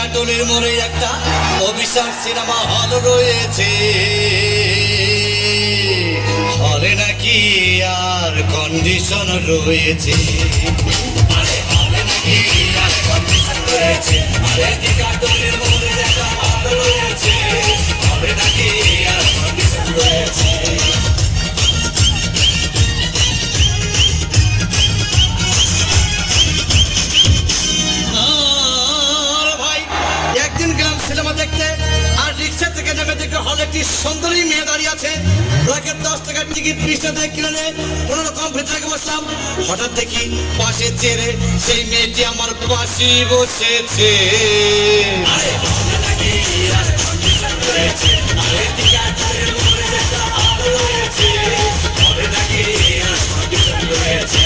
টিকাটলের মোড়ে একটা অভিশাপ সিনেমা হল রয়েছে, হলে নাকি আর কন্ডিশন রয়েছে। আরে হলে নাকি আর কন্ডিশন রয়েছে, আরে টিকাটলের মোড়ে একটা হল রয়েছে, হলে নাকি আর কন্ডিশন রয়েছে। সিনেমা দেখতে আর রিক্সা থেকে নেমে দেখে হলে একটি সুন্দরী মেয়ে দাঁড়িয়ে আছে। তাকে 10 টাকার টিকিট 20 টাকা কিনে নিয়ে কোনো রকম ভেতরে বসলাম। হঠাৎ দেখি পাশে চেয়ারে সেই মেয়েটি আমার পাশে বসেছে। আরে হলে নাকি আর কন্ডিশন রয়েছে, আরে টিকাটলের মোড়ে একটা হল রয়েছে, হলে নাকি আর কন্ডিশন রয়েছে।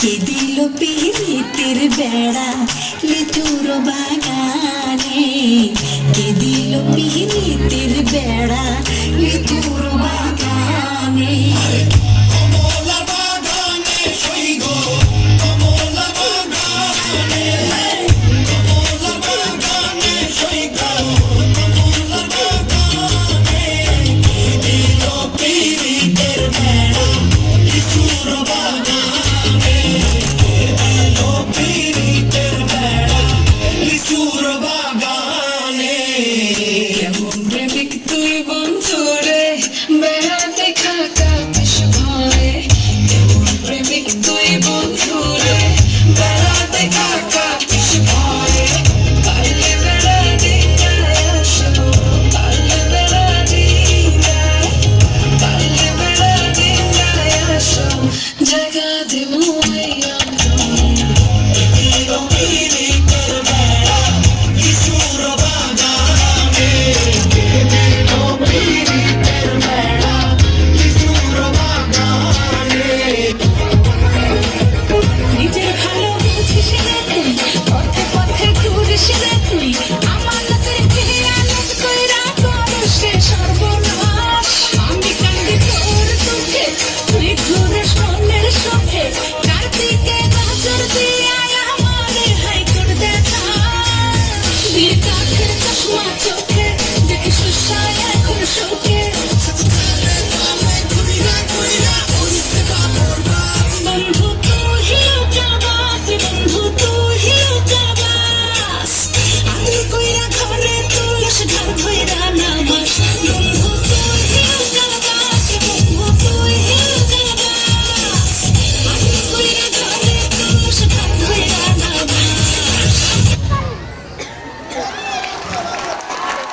কে দিল পিরিতের বেড়া লিচুর বাগানে, কে দিল পিরিতের বেড়া লিচুর বাগানে।